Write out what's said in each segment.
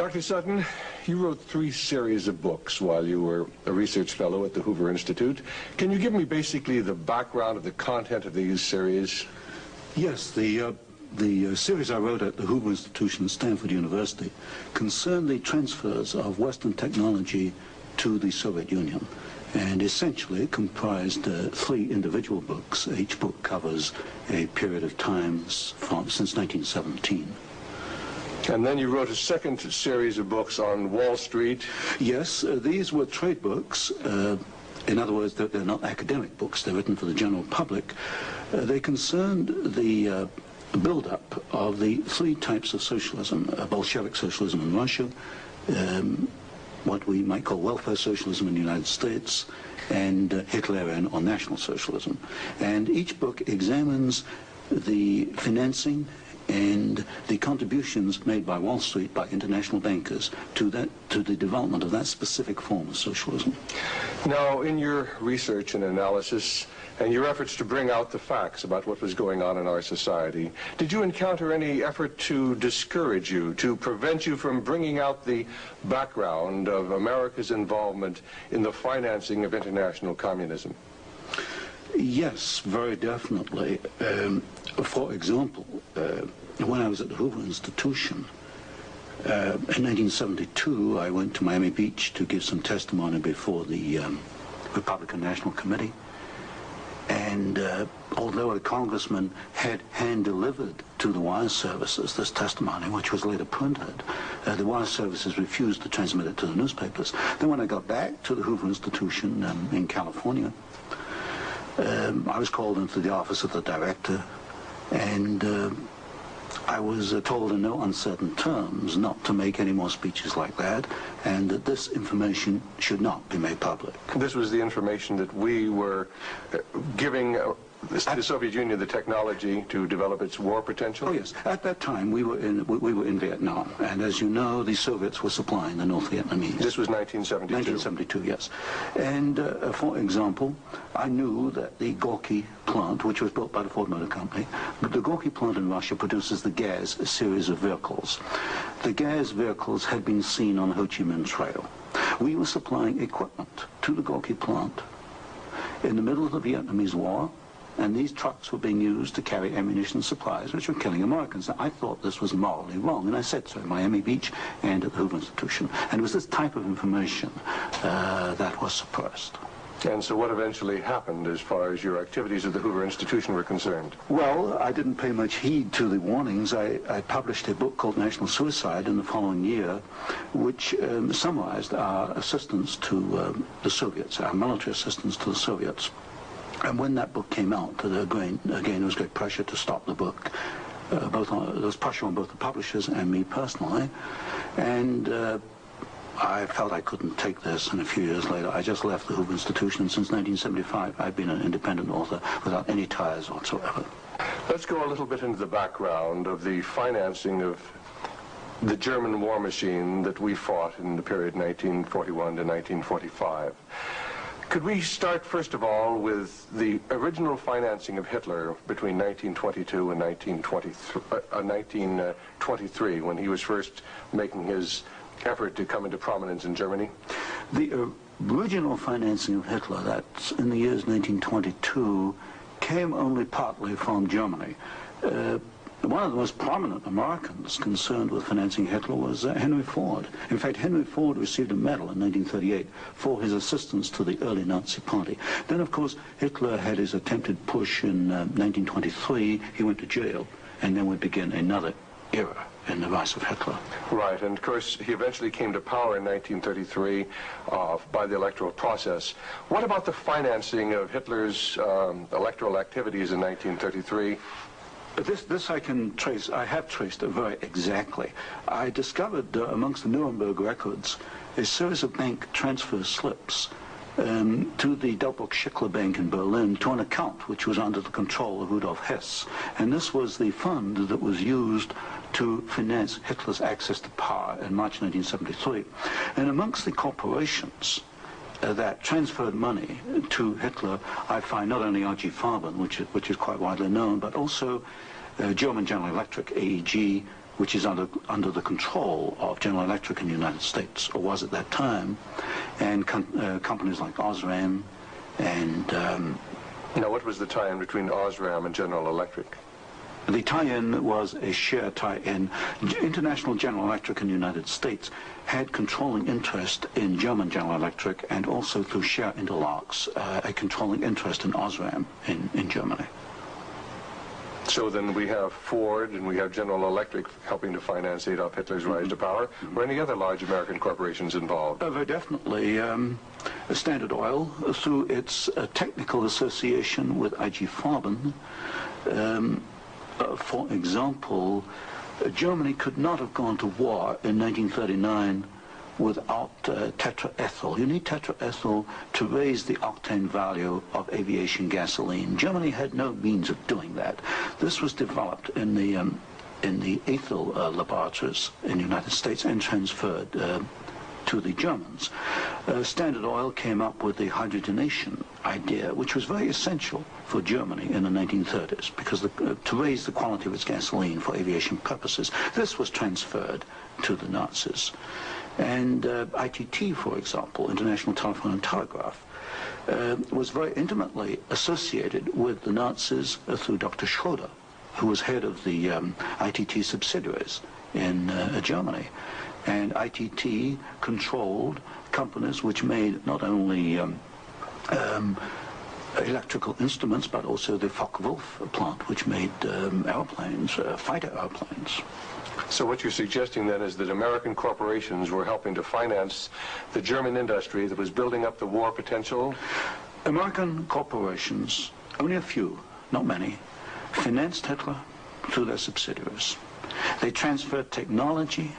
Dr. Sutton, you wrote 3 series of books while you were a research fellow at the Hoover Institute. Can you give me basically the background of the content of these series? Yes, the series I wrote at the Hoover Institution at Stanford University concerned the transfers of Western technology to the Soviet Union, and essentially it comprised 3 individual books. Each book covers a period of time since 1917. And then you wrote a second series of books on Wall Street. Yes, these were trade books. In other words, they're not academic books. They're written for the general public. They concerned the build-up of the 3 types of socialism: Bolshevik socialism in Russia, what we might call welfare socialism in the United States, and Hitlerian or National Socialism. And each book examines the financing and the contributions made by Wall Street, by international bankers, to the development of that specific form of socialism. Now, in your research and analysis, and your efforts to bring out the facts about what was going on in our society, did you encounter any effort to discourage you, to prevent you from bringing out the background of America's involvement in the financing of international communism? Yes, very definitely. For example, when I was at the Hoover Institution, in 1972, I went to Miami Beach to give some testimony before the Republican National Committee. And although a congressman had hand-delivered to the wire services this testimony, which was later printed, the wire services refused to transmit it to the newspapers. Then when I got back to the Hoover Institution in California, I was called into the office of the director, and I was told in no uncertain terms not to make any more speeches like that, and that this information should not be made public. This was the information that we were giving the Soviet Union the technology to develop its war potential? Oh yes, at that time we were in Vietnam, and as you know, the Soviets were supplying the North Vietnamese. This was 1972? 1972, yes. And for example, I knew that the Gorky plant, which was built by the Ford Motor Company, the Gorky plant in Russia produces the Gaz series of vehicles. The Gaz vehicles had been seen on the Ho Chi Minh Trail. We were supplying equipment to the Gorky plant in the middle of the Vietnamese War, and these trucks were being used to carry ammunition supplies, which were killing Americans. I thought this was morally wrong, and I said so at Miami Beach and at the Hoover Institution. And it was this type of information that was suppressed. And so what eventually happened as far as your activities at the Hoover Institution were concerned? Well, I didn't pay much heed to the warnings. I published a book called National Suicide in the following year, which summarized our assistance to the Soviets, our military assistance to the Soviets. And when that book came out, again, there was great pressure to stop the book. There was pressure on both the publishers and me personally. And I felt I couldn't take this, and a few years later I just left the Hoover Institution, and since 1975 I've been an independent author without any ties whatsoever. Let's go a little bit into the background of the financing of the German war machine that we fought in the period 1941 to 1945. Could we start, first of all, with the original financing of Hitler between 1922 and 1923, when he was first making his effort to come into prominence in Germany? The original financing of Hitler, that's in the years 1922, came only partly from Germany. One of the most prominent Americans concerned with financing Hitler was Henry Ford. In fact, Henry Ford received a medal in 1938 for his assistance to the early Nazi Party. Then, of course, Hitler had his attempted push in 1923. He went to jail, and then would begin another era in the rise of Hitler. Right, and of course, he eventually came to power in 1933 by the electoral process. What about the financing of Hitler's electoral activities in 1933? This I can trace. I have traced it very exactly. I discovered amongst the Nuremberg records a series of bank transfer slips to the Delbrück-Schickler Bank in Berlin to an account which was under the control of Rudolf Hess. And this was the fund that was used to finance Hitler's access to power in March 1973. And amongst the corporations that transferred money to Hitler, I find not only R.G. Farben, which is quite widely known, but also German General Electric, AEG, which is under the control of General Electric in the United States, or was at that time, and companies like Osram and... Now, what was the tie-in between Osram and General Electric? The tie-in was a share tie-in. International General Electric in the United States had controlling interest in German General Electric, and also through share interlocks, a controlling interest in Osram in Germany. So then we have Ford and we have General Electric helping to finance Adolf Hitler's rise to power. Were any other large American corporations involved? Very definitely. Standard Oil, through its technical association with IG Farben, for example, Germany could not have gone to war in 1939 without tetraethyl. You need tetraethyl to raise the octane value of aviation gasoline. Germany had no means of doing that. This was developed in the ethyl laboratories in the United States and transferred to the Germans. Standard Oil came up with the hydrogenation idea, which was very essential for Germany in the 1930s, because to raise the quality of its gasoline for aviation purposes. This was transferred to the Nazis. And ITT, for example, International Telephone and Telegraph, was very intimately associated with the Nazis through Dr. Schroeder, who was head of the ITT subsidiaries in Germany. And ITT controlled companies which made not only electrical instruments, but also the Focke-Wulf plant, which made airplanes, fighter airplanes. So what you're suggesting then is that American corporations were helping to finance the German industry that was building up the war potential? American corporations, only a few, not many, financed Hitler through their subsidiaries. They transferred technology.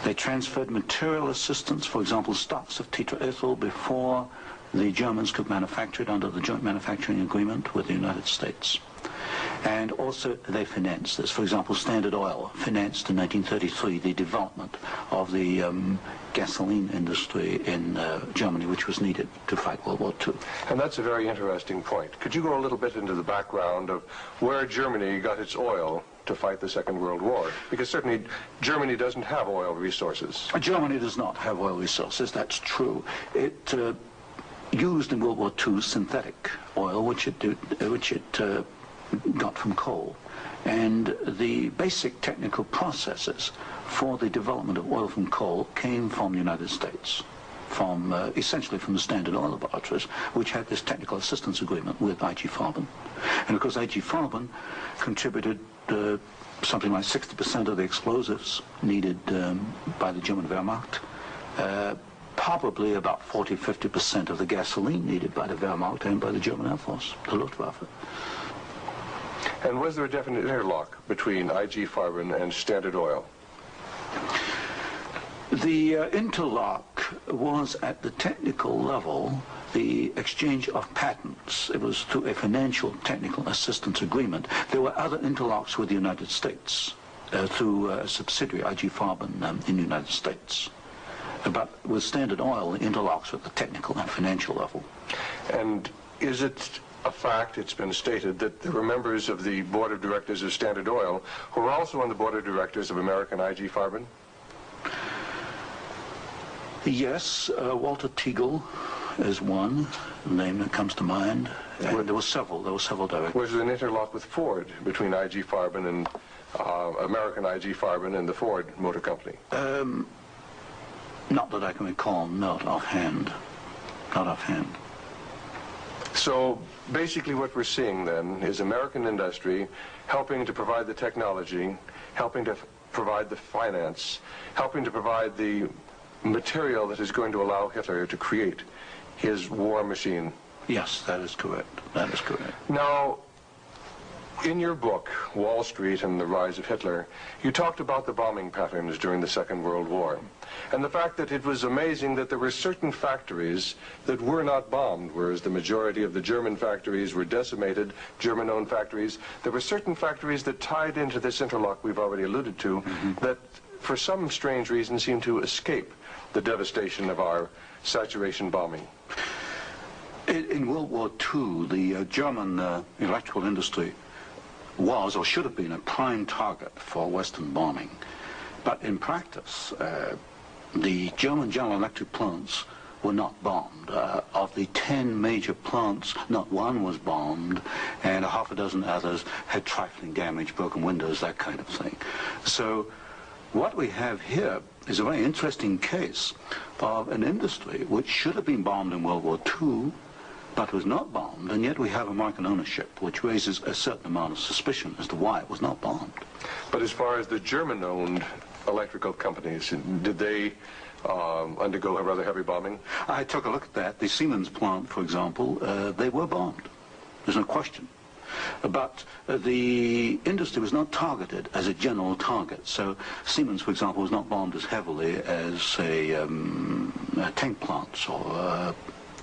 They transferred material assistance, for example, stocks of tetraethyl before the Germans could manufacture it under the joint manufacturing agreement with the United States. And also they financed this. For example, Standard Oil financed in 1933 the development of the gasoline industry in Germany, which was needed to fight World War II. And that's a very interesting point. Could you go a little bit into the background of where Germany got its oil to fight the Second World War? Because certainly Germany doesn't have oil resources. Germany does not have oil resources, that's true. It used in World War II synthetic oil, which it got from coal. And the basic technical processes for the development of oil from coal came from the United States, from essentially from the Standard Oil laboratories, which had this technical assistance agreement with IG Farben. And of course IG Farben contributed something like 60% of the explosives needed by the German Wehrmacht, probably about 40–50% of the gasoline needed by the Wehrmacht and by the German Air Force, the Luftwaffe. And was there a definite interlock between IG Farben and Standard Oil? The interlock was at the technical level, the exchange of patents. It was through a financial technical assistance agreement. There were other interlocks with the United States through a subsidiary, IG Farben, in the United States. But with Standard Oil, the interlocks at the technical and financial level. And is it a fact, it's been stated, that there were members of the board of directors of Standard Oil who were also on the board of directors of American IG Farben? Yes, Walter Teagle is one name that comes to mind. There were several directors. Was there an interlock with Ford between IG Farben and American IG Farben and the Ford Motor Company? Not that I can recall, not offhand. Not offhand. So basically what we're seeing then is American industry helping to provide the technology, helping to provide the finance, helping to provide the material that is going to allow Hitler to create his war machine. Yes, that is correct. That is correct. Now, in your book, Wall Street and the Rise of Hitler, you talked about the bombing patterns during the Second World War, and the fact that it was amazing that there were certain factories that were not bombed, whereas the majority of the German factories were decimated, German-owned factories. There were certain factories that tied into this interlock we've already alluded to, that for some strange reason seemed to escape the devastation of our saturation bombing. In World War II, the German electrical industry was or should have been a prime target for Western bombing. But in practice, the German General Electric plants were not bombed. Of the 10 major plants, not one was bombed, and a half a dozen others had trifling damage, broken windows, that kind of thing. So what we have here is a very interesting case of an industry which should have been bombed in World War II, but was not bombed, and yet we have American ownership, which raises a certain amount of suspicion as to why it was not bombed. But as far as the German-owned electrical companies, did they undergo a rather heavy bombing? I took a look at that. The Siemens plant, for example, they were bombed. There's no question. But the industry was not targeted as a general target. So Siemens, for example, was not bombed as heavily as, say, tank plants or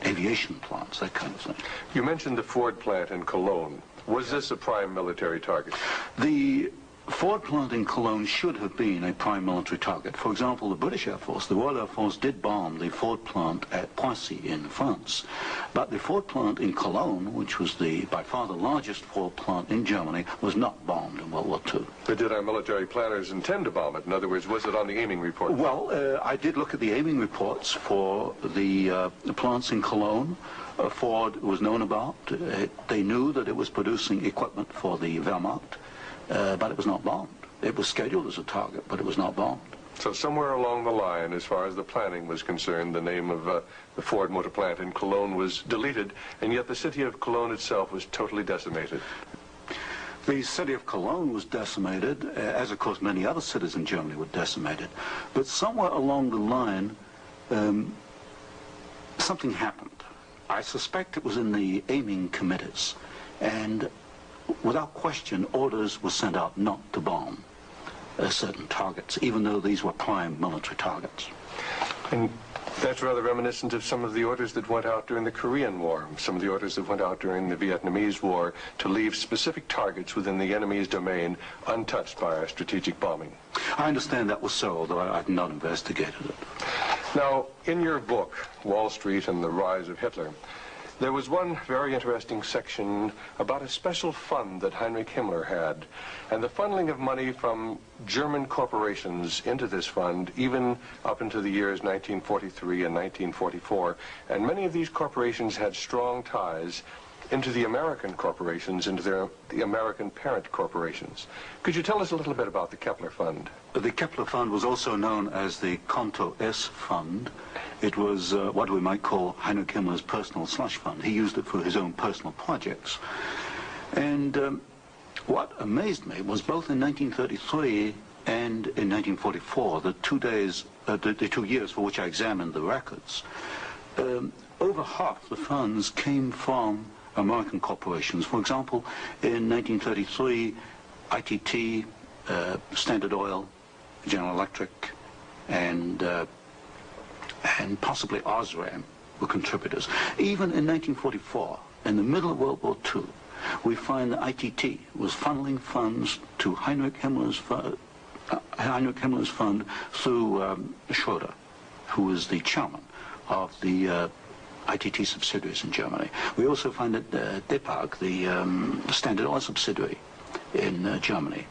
aviation plants, that kind of thing. You mentioned the Ford plant in Cologne. Was this a prime military target? The Ford plant in Cologne should have been a prime military target. For example, the British Air Force, the Royal Air Force, did bomb the Ford plant at Poissy in France. But the Ford plant in Cologne, which was by far the largest Ford plant in Germany, was not bombed in World War II. But did our military planners intend to bomb it? In other words, was it on the aiming report? Well, I did look at the aiming reports for the plants in Cologne. Ford was known about. They knew that it was producing equipment for the Wehrmacht. But it was not bombed. It was scheduled as a target, but it was not bombed. So somewhere along the line, as far as the planning was concerned, the name of the Ford motor plant in Cologne was deleted, and yet the city of Cologne itself was totally decimated. The city of Cologne was decimated, as of course many other cities in Germany were decimated. But somewhere along the line, something happened. I suspect it was in the aiming committees, and without question, orders were sent out not to bomb certain targets, even though these were prime military targets. And that's rather reminiscent of some of the orders that went out during the Korean War, some of the orders that went out during the Vietnamese War to leave specific targets within the enemy's domain untouched by our strategic bombing. I understand that was so, although I've not investigated it. Now, in your book, Wall Street and the Rise of Hitler, there was one very interesting section about a special fund that Heinrich Himmler had, and the funneling of money from German corporations into this fund, even up into the years 1943 and 1944. And many of these corporations had strong ties into the American corporations, into the American parent corporations. Could you tell us a little bit about the Kepler Fund? The Kepler Fund was also known as the Konto S Fund. It was what we might call Heinrich Himmler's personal slush fund. He used it for his own personal projects. And what amazed me was both in 1933 and in 1944, the 2 years for which I examined the records, over half the funds came from American corporations. For example, in 1933, ITT, Standard Oil, General Electric, and possibly Osram were contributors. Even in 1944, in the middle of World War II, we find that ITT was funneling funds to Heinrich Himmler's fund through Schroeder, who was the chairman of the ITT subsidiaries in Germany. We also find that Depag, the Standard Oil subsidiary in Germany,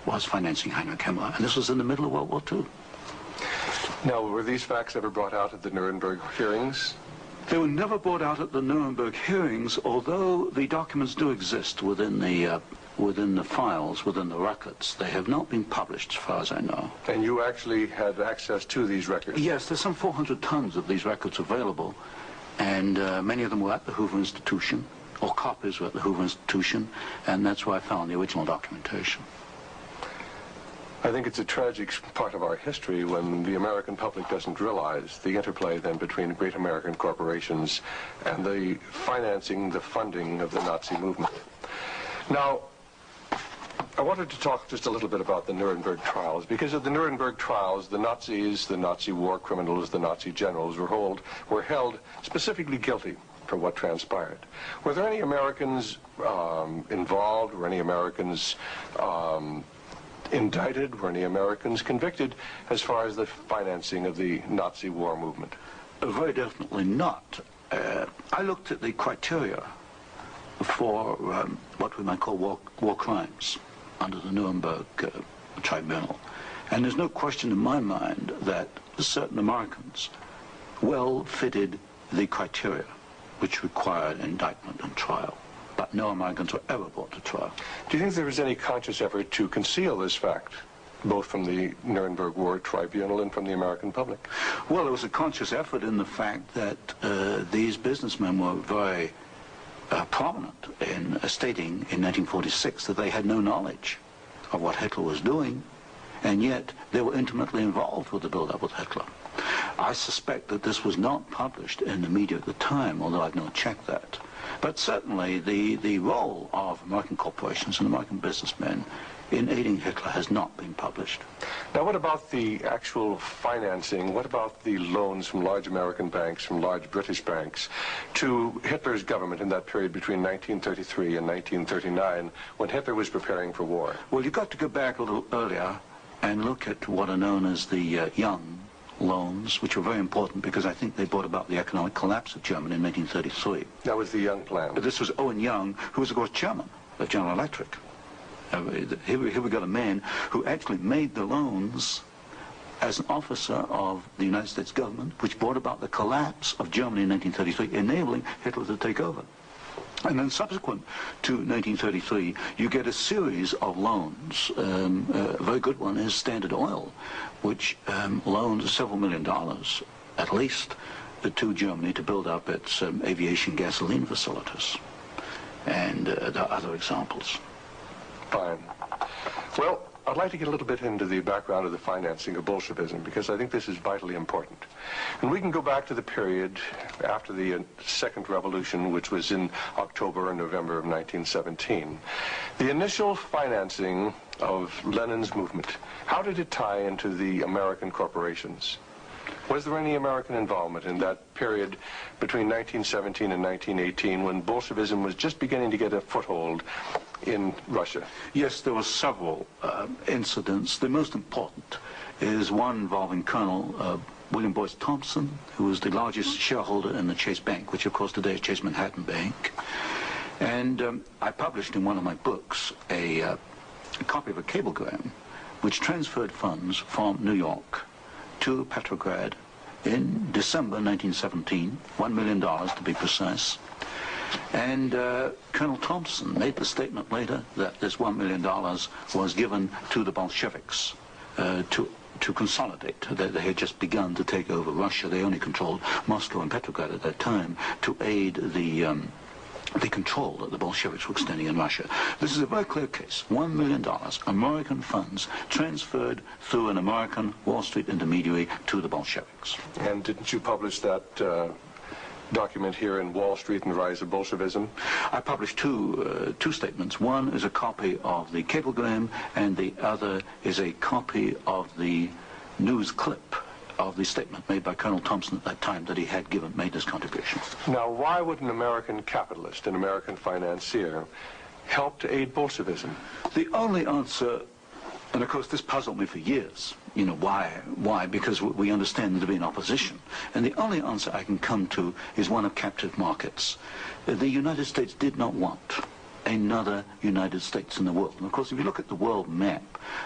was financing Heinrich Himmler, and this was in the middle of World War II. Now, were these facts ever brought out at the Nuremberg hearings? They were never brought out at the Nuremberg hearings, although the documents do exist within the files, within the records. They have not been published, as far as I know. And you actually had access to these records? Yes, there's some 400 tons of these records available, and many of them were at the Hoover Institution, or copies were at the Hoover Institution, and that's where I found the original documentation. I think it's a tragic part of our history when the American public doesn't realize the interplay then between great American corporations and the financing, the funding of the Nazi movement. Now, I wanted to talk just a little bit about the Nuremberg trials, because at the Nuremberg trials, the Nazis, the Nazi war criminals, the Nazi generals were held specifically guilty for what transpired. Were there any Americans involved? Were any Americans indicted? Were any Americans convicted as far as the financing of the Nazi war movement? Very definitely not. I looked at the criteria for what we might call war crimes under the Nuremberg tribunal. And there's no question in my mind that certain Americans well fitted the criteria which required indictment and trial, but no Americans were ever brought to trial. Do you think there was any conscious effort to conceal this fact, both from the Nuremberg War Tribunal and from the American public? Well, there was a conscious effort in the fact that these businessmen were very prominent in stating in 1946 that they had no knowledge of what Hitler was doing, and yet they were intimately involved with the build-up with Hitler. I suspect that this was not published in the media at the time, although I've not checked that. But certainly the role of American corporations and American businessmen in aiding Hitler has not been published. Now, what about the actual financing? What about the loans from large American banks, from large British banks, to Hitler's government in that period between 1933 and 1939, when Hitler was preparing for war? Well, you've got to go back a little earlier and look at what are known as the Young loans, which were very important because I think they brought about the economic collapse of Germany in 1933. That was the Young plan. This was Owen Young, who was, of course, chairman of General Electric. Here we got a man who actually made the loans as an officer of the United States government, which brought about the collapse of Germany in 1933, enabling Hitler to take over. And then subsequent to 1933, you get a series of loans. A very good one is Standard Oil, which loaned several $1 million, at least, to Germany to build up its aviation gasoline facilities. And there are other examples. Fine. Well, I'd like to get a little bit into the background of the financing of Bolshevism, because I think this is vitally important. And we can go back to the period after the Second Revolution, which was in October and November of 1917. The initial financing of Lenin's movement, how did it tie into the American corporations? Was there any American involvement in that period between 1917 and 1918, when Bolshevism was just beginning to get a foothold in Russia? Yes, there were several incidents. The most important is one involving Colonel William Boyce Thompson, who was the largest shareholder in the Chase Bank, which of course today is Chase Manhattan Bank. And I published in one of my books a copy of a cablegram which transferred funds from New York to Petrograd in December 1917, $1 million to be precise. And Colonel Thompson made the statement later that this $1 million was given to the Bolsheviks to consolidate. They had just begun to take over Russia. They only controlled Moscow and Petrograd at that time, to aid the control that the Bolsheviks were extending in Russia. This is a very clear case. $1 million, American funds, transferred through an American Wall Street intermediary to the Bolsheviks. And didn't you publish that document here in Wall Street and the Rise of Bolshevism? I published two statements. One is a copy of the cablegram, and the other is a copy of the news clip of the statement made by Colonel Thompson at that time that he had made this contribution. Now, why would an American capitalist, an American financier, help to aid Bolshevism? The only answer, and of course this puzzled me for years, you know, why? Because we understand there to be an opposition. And the only answer I can come to is one of captive markets. The United States did not want another United States in the world. And of course, if you look at the world map,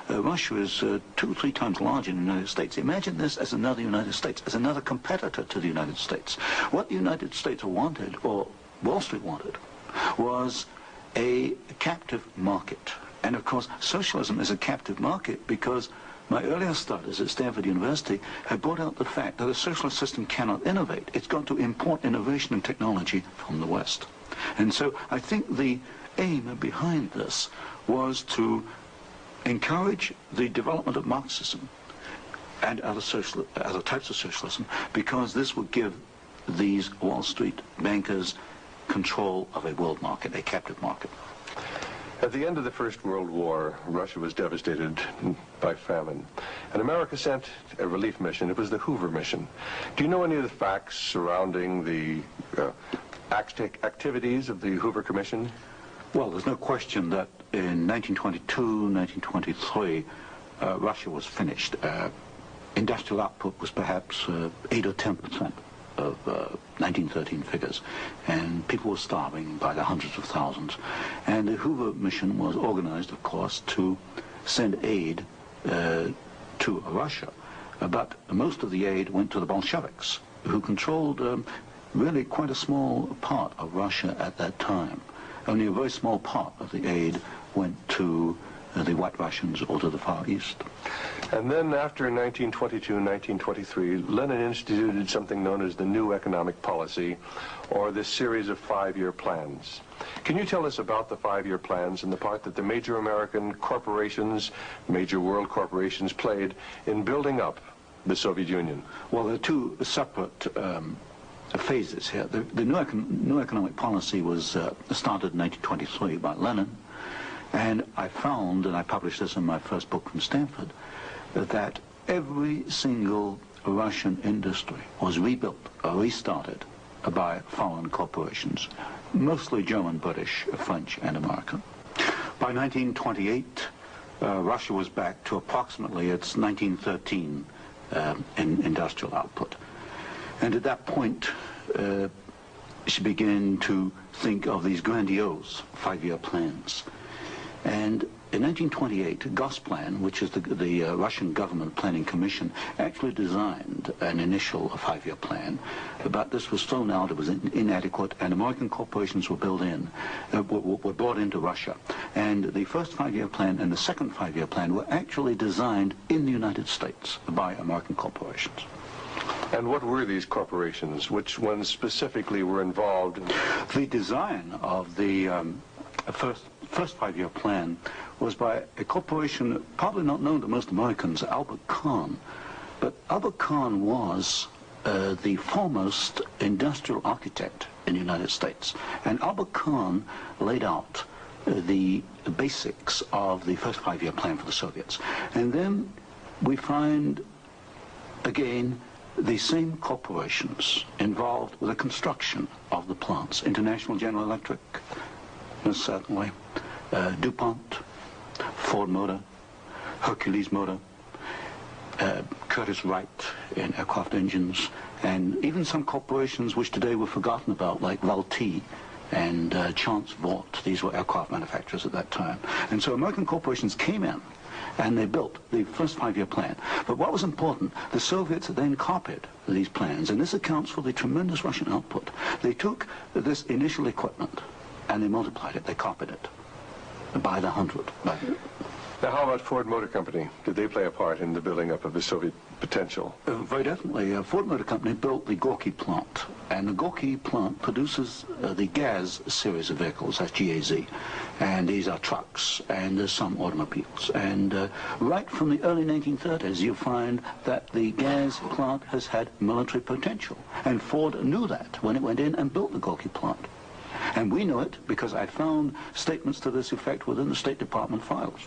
Russia is 2 or 3 times larger than the United States. Imagine this as another United States, as another competitor to the United States. What the United States wanted, or Wall Street wanted, was a captive market. And of course, socialism is a captive market because my earlier studies at Stanford University have brought out the fact that a socialist system cannot innovate. It's got to import innovation and technology from the West. And so I think the aim behind this was to encourage the development of Marxism and other types of socialism, because this would give these Wall Street bankers control of a world market, a captive market. At the end of the First World War, Russia was devastated by famine, and America sent a relief mission. It was the Hoover mission. Do you know any of the facts surrounding the activities of the Hoover Commission? Well, there's no question that in 1922, 1923, Russia was finished. Industrial output was perhaps 8 or 10%. of 1913 figures, and people were starving by the hundreds of thousands. And the Hoover mission was organized, of course, to send aid to Russia. But most of the aid went to the Bolsheviks, who controlled really quite a small part of Russia at that time. Only a very small part of the aid went to the White Russians or to the Far East. And then after 1922 and 1923, Lenin instituted something known as the New Economic Policy, or this series of 5-year plans. Can you tell us about the 5-year plans and the part that the major American corporations, major world corporations, played in building up the Soviet Union? Well, there are two separate phases here. The new economic policy was started in 1923 by Lenin, and I found, and I published this in my first book from Stanford, that every single Russian industry was rebuilt or restarted by foreign corporations, mostly German, British, French, and American. By 1928, Russia was back to approximately its 1913 industrial output. And at that point, she began to think of these grandiose 5-year plans. And in 1928, Gosplan, which is the Russian government planning commission, actually designed an initial 5-year plan, but this was thrown out, it was inadequate, and American corporations were were brought into Russia. And the first 5-year plan and the second 5-year plan were actually designed in the United States by American corporations. And what were these corporations? Which ones specifically were involved? The design of the first 5-year plan was by a corporation probably not known to most Americans, Albert Kahn. But Albert Kahn was the foremost industrial architect in the United States. And Albert Kahn laid out the basics of the first 5-year plan for the Soviets. And then we find, again, the same corporations involved with the construction of the plants. International General Electric, most certainly, DuPont, Ford Motor, Hercules Motor, Curtiss-Wright in aircraft engines, and even some corporations which today were forgotten about, like Valti and Chance Vought. These were aircraft manufacturers at that time. And so American corporations came in and they built the first 5-year plan. But what was important, the Soviets then copied these plans, and this accounts for the tremendous Russian output. They took this initial equipment and they multiplied it, they copied it by the hundred. Now, how about Ford Motor Company? Did they play a part in the building up of the Soviet potential? Very definitely. Ford Motor Company built the Gorky plant, and the Gorky plant produces the GAZ series of vehicles, that's GAZ, and these are trucks, and there's some automobiles. And right from the early 1930s, you find that the GAZ plant has had military potential, and Ford knew that when it went in and built the Gorky plant. And we know it because I found statements to this effect within the State Department files.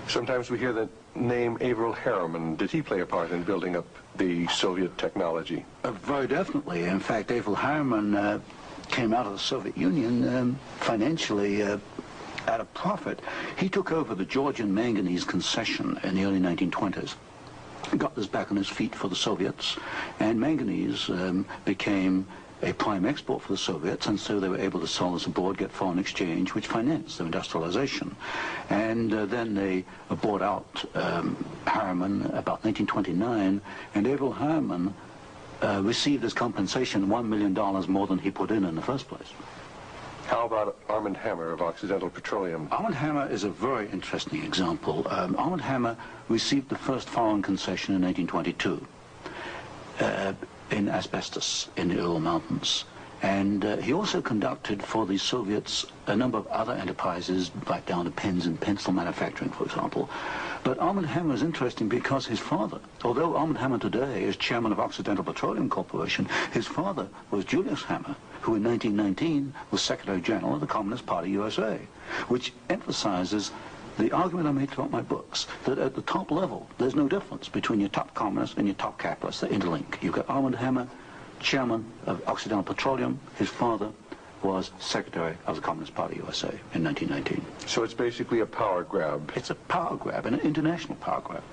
Sometimes we hear the name Averell Harriman. Did he play a part in building up the Soviet technology? Very definitely. In fact, Averell Harriman came out of the Soviet Union financially at a profit. He took over the Georgian manganese concession in the early 1920s. Got this back on his feet for the Soviets, and manganese became a prime export for the Soviets, and so they were able to sell this abroad, get foreign exchange, which financed their industrialization. And then they bought out Harriman about 1929, and Averell Harriman received as compensation $1 million more than he put in the first place. How about Armand Hammer of Occidental Petroleum? Armand Hammer is a very interesting example. Armand Hammer received the first foreign concession in 1922. In asbestos in the Ural Mountains. And he also conducted for the Soviets a number of other enterprises, right down to pens and pencil manufacturing, for example. But Armand Hammer is interesting because his father, although Armand Hammer today is chairman of Occidental Petroleum Corporation, his father was Julius Hammer, who in 1919 was Secretary General of the Communist Party USA, which emphasizes the argument I made throughout my books, that at the top level, there's no difference between your top communists and your top capitalists. They interlink. You've got Armand Hammer, chairman of Occidental Petroleum. His father was secretary of the Communist Party USA in 1919. So it's basically a power grab. It's a power grab, an international power grab.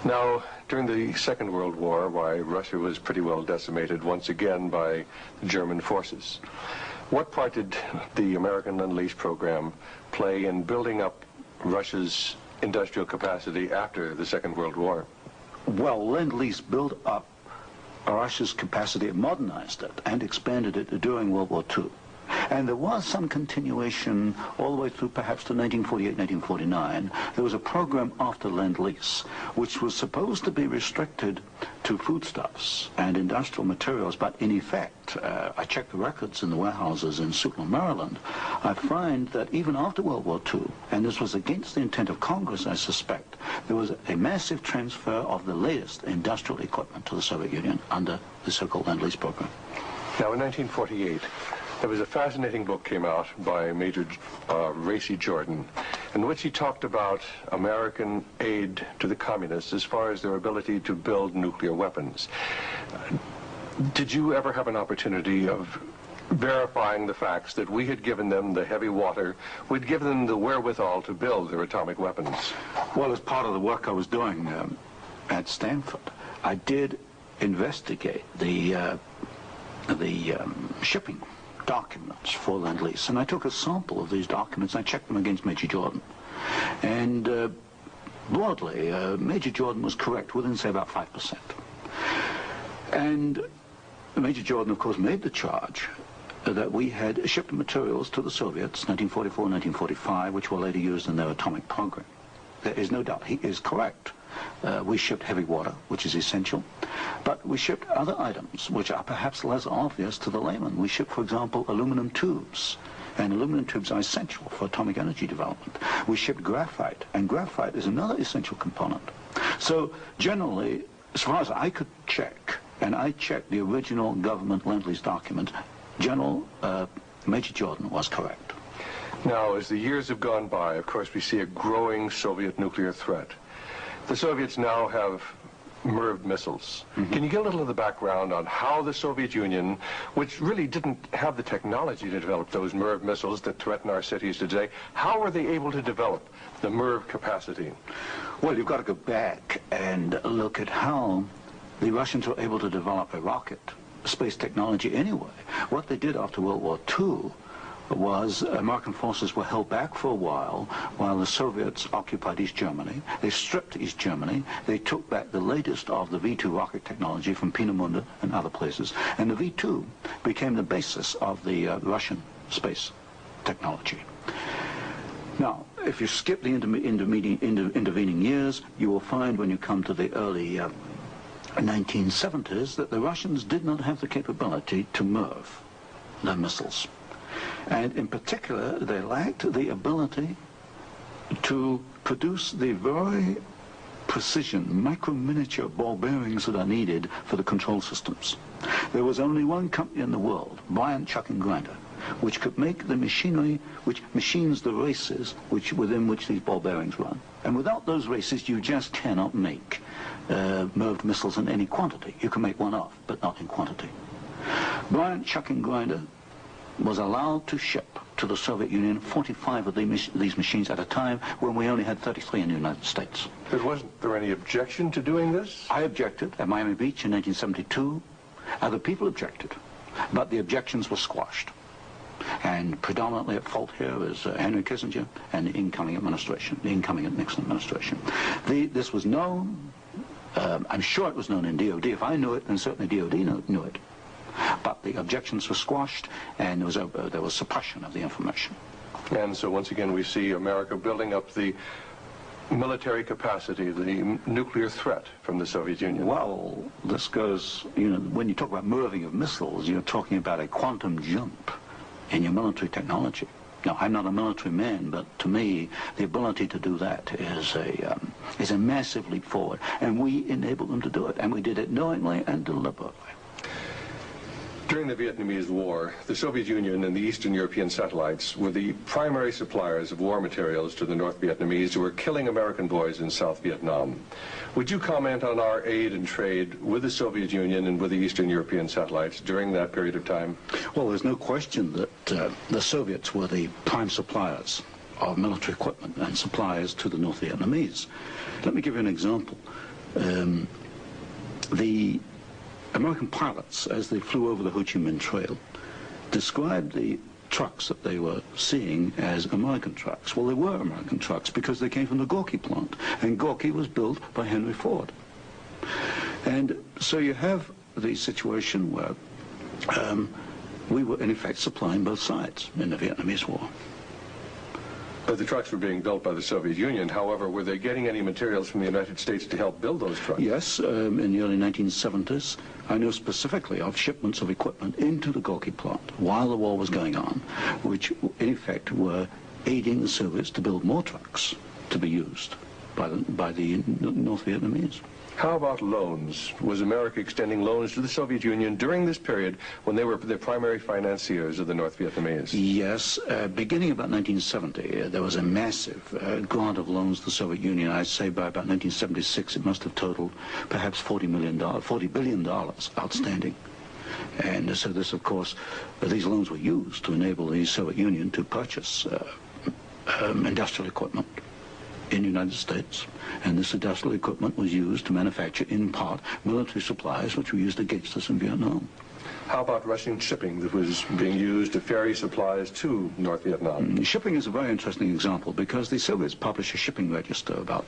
Now, during the Second World War, why, Russia was pretty well decimated once again by German forces. What part did the American Lend-Lease program play in building up Russia's industrial capacity after the Second World War? Well, Lend-Lease built up Russia's capacity, modernized it, and expanded it during World War II. And there was some continuation all the way through perhaps to 1948, 1949. There was a program after Lend-Lease, which was supposed to be restricted to foodstuffs and industrial materials, but in effect, I checked the records in the warehouses in Suitland, Maryland, I find that even after World War II, and this was against the intent of Congress, I suspect, there was a massive transfer of the latest industrial equipment to the Soviet Union under the so-called Lend-Lease program. Now, in 1948, there was a fascinating book came out by Major Racy Jordan, in which he talked about American aid to the communists as far as their ability to build nuclear weapons. Did you ever have an opportunity of verifying the facts that we had given them the heavy water, we'd given them the wherewithal to build their atomic weapons? Well, as part of the work I was doing at Stanford, I did investigate the shipping documents for Lend-Lease, and I took a sample of these documents and I checked them against Major Jordan. And broadly, Major Jordan was correct within, say, about 5%. And Major Jordan, of course, made the charge that we had shipped materials to the Soviets, 1944, 1945, which were later used in their atomic program. There is no doubt, he is correct. We shipped heavy water, which is essential, but we shipped other items which are perhaps less obvious to the layman. We shipped, for example, aluminum tubes, and aluminum tubes are essential for atomic energy development. We shipped graphite, and graphite is another essential component. So generally, as far as I could check, and I checked the original government Lend-Lease document, General Major Jordan was correct. Now, as the years have gone by, of course, we see a growing Soviet nuclear threat. The Soviets now have MIRV missiles. Mm-hmm. Can you give a little of the background on how the Soviet Union, which really didn't have the technology to develop those MIRV missiles that threaten our cities today, how were they able to develop the MIRV capacity? Well, you've got to go back and look at how the Russians were able to develop a rocket, space technology anyway. What they did after World War II was American forces were held back for a while the Soviets occupied East Germany. They stripped East Germany. They took back the latest of the V2 rocket technology from Peenemünde and other places. And the V2 became the basis of the Russian space technology. Now, if you skip the intervening years, you will find when you come to the early 1970s that the Russians did not have the capability to MIRV their missiles. And in particular, they lacked the ability to produce the very precision, micro-miniature ball bearings that are needed for the control systems. There was only one company in the world, Bryant, Chuck and Grinder, which could make the machinery which machines the races within which these ball bearings run. And without those races, you just cannot make MIRV missiles in any quantity. You can make one off, but not in quantity. Bryant, Chuck and Grinder was allowed to ship to the Soviet Union 45 of these machines at a time when we only had 33 in the United States. But wasn't there any objection to doing this? I objected at Miami Beach in 1972. Other people objected, but the objections were squashed. And predominantly at fault here is Henry Kissinger and the incoming administration, the incoming Nixon administration. This was known, I'm sure it was known in DOD. If I knew it, then certainly DOD knew it. But the objections were squashed, and there was suppression of the information. And so once again we see America building up the military capacity, the nuclear threat from the Soviet Union. Well, this goes, when you talk about MIRVing of missiles, you're talking about a quantum jump in your military technology. Now, I'm not a military man, but to me, the ability to do that is a massive leap forward. And we enabled them to do it, and we did it knowingly and deliberately. During the Vietnamese War, the Soviet Union and the Eastern European satellites were the primary suppliers of war materials to the North Vietnamese who were killing American boys in South Vietnam. Would you comment on our aid and trade with the Soviet Union and with the Eastern European satellites during that period of time? Well, there's no question that the Soviets were the prime suppliers of military equipment and supplies to the North Vietnamese. Let me give you an example. the American pilots, as they flew over the Ho Chi Minh Trail, described the trucks that they were seeing as American trucks. Well, they were American trucks because they came from the Gorky plant, and Gorky was built by Henry Ford. And so you have the situation where we were, in effect, supplying both sides in the Vietnamese War. But the trucks were being built by the Soviet Union. However, were they getting any materials from the United States to help build those trucks? Yes, in the early 1970s, I know specifically of shipments of equipment into the Gorky plant while the war was going on, which in effect were aiding the Soviets to build more trucks to be used by the North Vietnamese. How about loans? Was America extending loans to the Soviet Union during this period when they were the primary financiers of the North Vietnamese? Yes. Beginning about 1970, there was a massive grant of loans to the Soviet Union. I'd say by about 1976, it must have totaled perhaps $40 billion outstanding. And so this, of course, these loans were used to enable the Soviet Union to purchase industrial equipment in the United States, and this industrial equipment was used to manufacture, in part, military supplies which were used against us in Vietnam. How about Russian shipping that was being used to ferry supplies to North Vietnam? Shipping is a very interesting example because the Soviets published a shipping register, about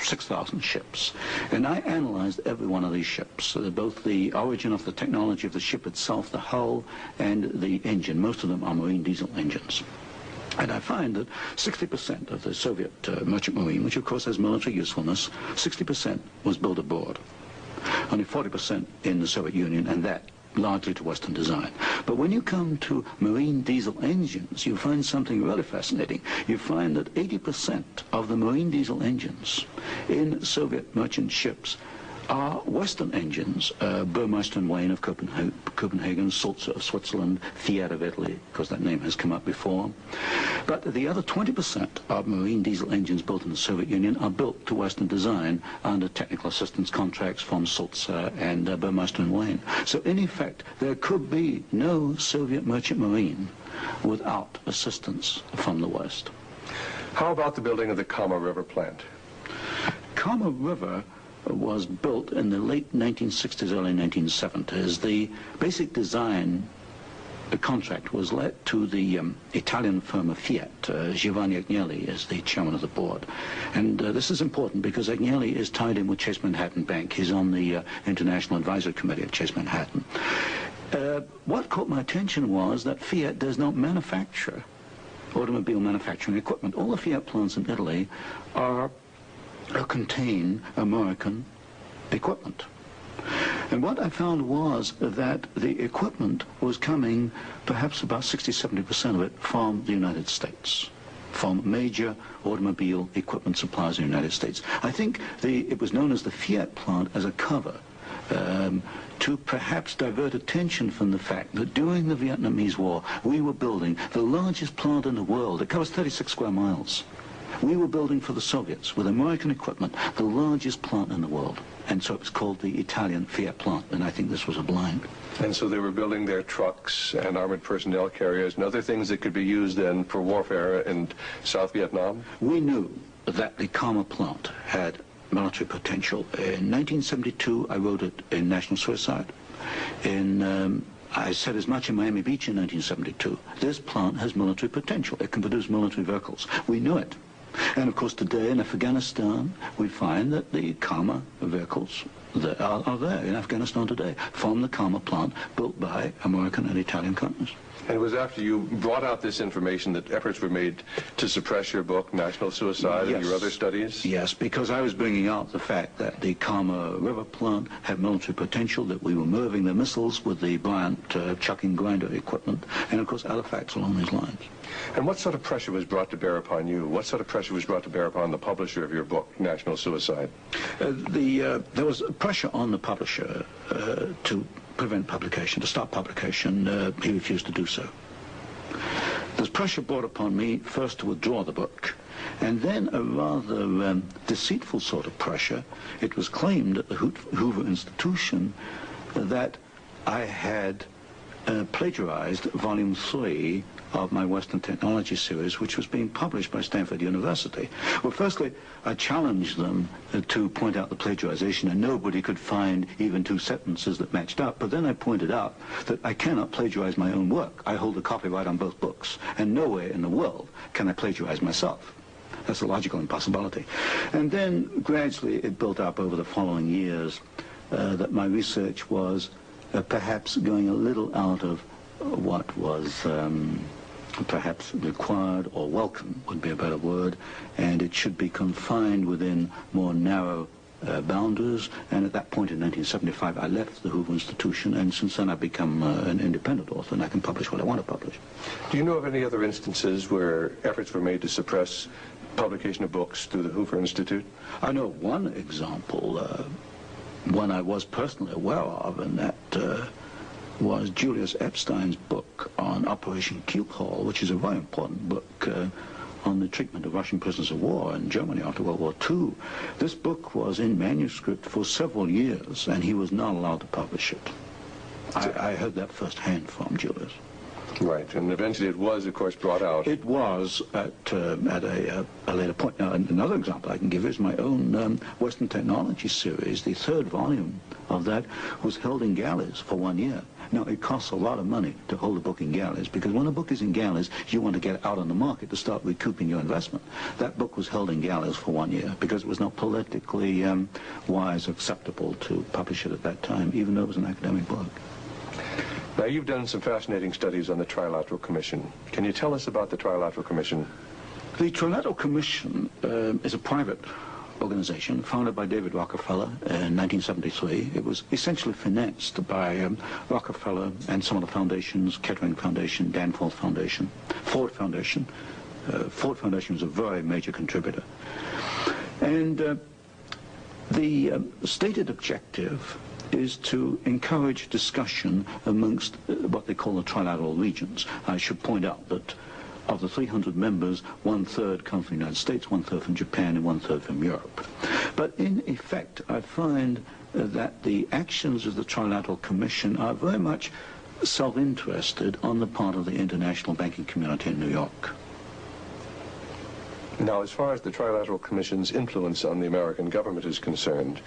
6,000 ships, and I analyzed every one of these ships, both the origin of the technology of the ship itself, the hull, and the engine. Most of them are marine diesel engines. And I find that 60% of the Soviet merchant marine, which of course has military usefulness, 60% was built aboard. Only 40% in the Soviet Union, and that largely to Western design. But when you come to marine diesel engines, you find something really fascinating. You find that 80% of the marine diesel engines in Soviet merchant ships are Western engines, Burmeister and Wain of Copenhagen, Sulzer of Switzerland, Fiat of Italy, because that name has come up before. But the other 20% of marine diesel engines built in the Soviet Union are built to Western design under technical assistance contracts from Sulzer and Burmeister and Wain. So in effect, there could be no Soviet merchant marine without assistance from the West. How about the building of the Kama River plant? Kama River was built in the late 1960s, early 1970s. The basic design contract was let to the Italian firm of Fiat. Giovanni Agnelli is the chairman of the board. And this is important because Agnelli is tied in with Chase Manhattan Bank. He's on the International Advisory Committee of Chase Manhattan. What caught my attention was that Fiat does not manufacture automobile manufacturing equipment. All the Fiat plants in Italy contain American equipment. And what I found was that the equipment was coming, perhaps about 60–70% of it, from the United States, from major automobile equipment suppliers in the United States. I think it was known as the Fiat plant as a cover to perhaps divert attention from the fact that during the Vietnamese War, we were building the largest plant in the world. It covers 36 square miles. We were building for the Soviets, with American equipment, the largest plant in the world. And so it was called the Italian Fiat plant, and I think this was a blind. And so they were building their trucks and armored personnel carriers and other things that could be used then for warfare in South Vietnam? We knew that the Kama plant had military potential. In 1972, I wrote it in National Suicide. I said as much in Miami Beach in 1972. This plant has military potential. It can produce military vehicles. We knew it. And of course today in Afghanistan we find that the Kama vehicles that are there in Afghanistan today from the Kama plant built by American and Italian companies. And it was after you brought out this information that efforts were made to suppress your book, National Suicide, and your other studies? Yes, because I was bringing out the fact that the Kama River plant had military potential, that we were moving the missiles with the Bryant chucking grinder equipment, and of course other facts along these lines. And what sort of pressure was brought to bear upon you? What sort of pressure was brought to bear upon the publisher of your book, National Suicide? There was pressure on the publisher to prevent publication, to stop publication. He refused to do so. There's pressure brought upon me first to withdraw the book, and then a rather deceitful sort of pressure. It was claimed at the Hoover Institution that I had plagiarized Volume 3 of my Western Technology series, which was being published by Stanford University. Well, firstly, I challenged them to point out the plagiarization, and nobody could find even two sentences that matched up. But then I pointed out that I cannot plagiarize my own work. I hold the copyright on both books, and nowhere in the world can I plagiarize myself. That's a logical impossibility. And then gradually it built up over the following years that my research was perhaps going a little out of what was perhaps required or welcome would be a better word, and it should be confined within more narrow boundaries. And at that point in 1975 I left the Hoover Institution, and since then I've become an independent author, and I can publish what I want to publish. Do you know of any other instances where efforts were made to suppress publication of books through the Hoover Institute? I know one example, one I was personally aware of, and that was Julius Epstein's book on Operation Keelhaul, which is a very important book on the treatment of Russian prisoners of war in Germany after World War II. This book was in manuscript for several years, and he was not allowed to publish it. I heard that firsthand from Julius. Right, and eventually it was, of course, brought out. It was at a later point. Now, another example I can give is my own Western Technology series. The third volume of that was held in galleys for 1 year. Now, it costs a lot of money to hold a book in galleys, because when a book is in galleys, you want to get it out on the market to start recouping your investment. That book was held in galleys for 1 year because it was not politically wise or acceptable to publish it at that time, even though it was an academic book. Now, you've done some fascinating studies on the Trilateral Commission. Can you tell us about the Trilateral Commission? The Trilateral Commission is a private organization founded by David Rockefeller in 1973. It was essentially financed by Rockefeller and some of the foundations, Kettering Foundation, Danforth Foundation, Ford Foundation. Ford Foundation was a very major contributor. And the stated objective is to encourage discussion amongst what they call the trilateral regions. I should point out that of the 300 members, 1/3 come from the United States, 1/3 from Japan, and 1/3 from Europe. But in effect, I find that the actions of the Trilateral Commission are very much self-interested on the part of the international banking community in New York. Now, as far as the Trilateral Commission's influence on the American government is concerned,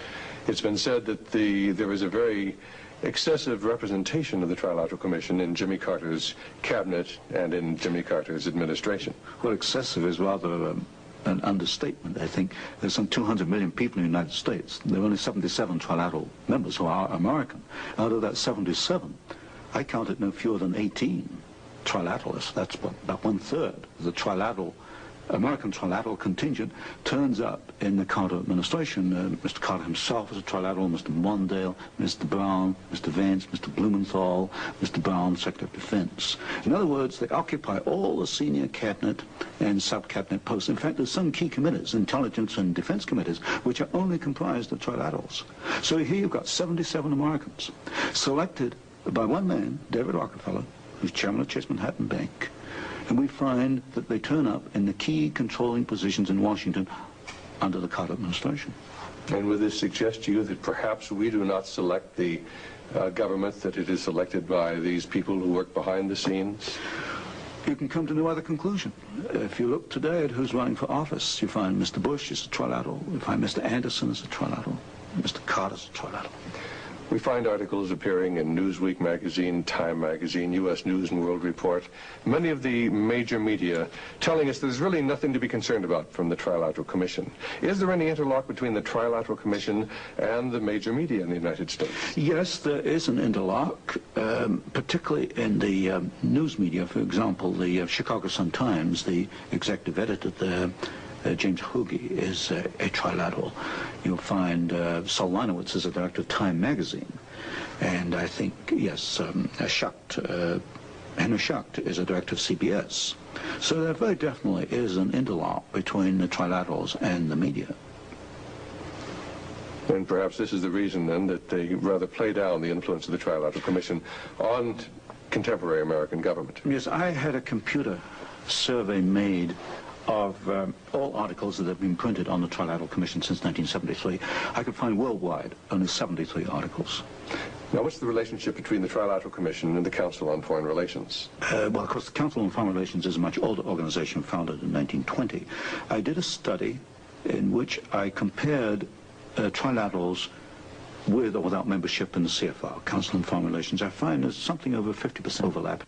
it's been said that there is a very excessive representation of the Trilateral Commission in Jimmy Carter's cabinet and in Jimmy Carter's administration. Well, excessive is rather an understatement. I think there's some 200 million people in the United States. There are only 77 trilateral members who are American. Out of that 77, I counted no fewer than 18 trilateralists. That's about 1/3 of the American trilateral contingent turns up in the Carter administration. Mr. Carter himself was a trilateral, Mr. Mondale, Mr. Brown, Mr. Vance, Mr. Blumenthal, Mr. Brown, Secretary of Defense. In other words, they occupy all the senior cabinet and sub-cabinet posts. In fact, there's some key committees, intelligence and defense committees, which are only comprised of trilaterals. So here you've got 77 Americans selected by one man, David Rockefeller, who's chairman of Chase Manhattan Bank. And we find that they turn up in the key controlling positions in Washington under the Carter administration. And would this suggest to you that perhaps we do not select the government, that it is selected by these people who work behind the scenes? You can come to no other conclusion. If you look today at who's running for office, you find Mr. Bush is a trilateral, you find Mr. Anderson is a trilateral, Mr. Carter's a trilateral. We find articles appearing in Newsweek magazine, Time magazine, U.S. News and World Report, many of the major media telling us there's really nothing to be concerned about from the Trilateral Commission. Is there any interlock between the Trilateral Commission and the major media in the United States? Yes, there is an interlock, particularly in the news media. For example, the Chicago Sun-Times, the executive editor there, James Hoagie, is a trilateral. You'll find Saul Leinowitz is a director of Time magazine. And I think, yes, Henry Schacht is a director of CBS. So there very definitely is an interlock between the trilaterals and the media. And perhaps this is the reason, then, that they rather play down the influence of the Trilateral Commission on contemporary American government. Yes, I had a computer survey made of all articles that have been printed on the Trilateral Commission since 1973. I could find worldwide only 73 articles. Now, what's the relationship between the Trilateral Commission and the Council on Foreign Relations? Well, of course, the Council on Foreign Relations is a much older organization founded in 1920. I did a study in which I compared trilaterals with or without membership in the CFR, Council on Foreign Relations. I find there's something over 50% overlap.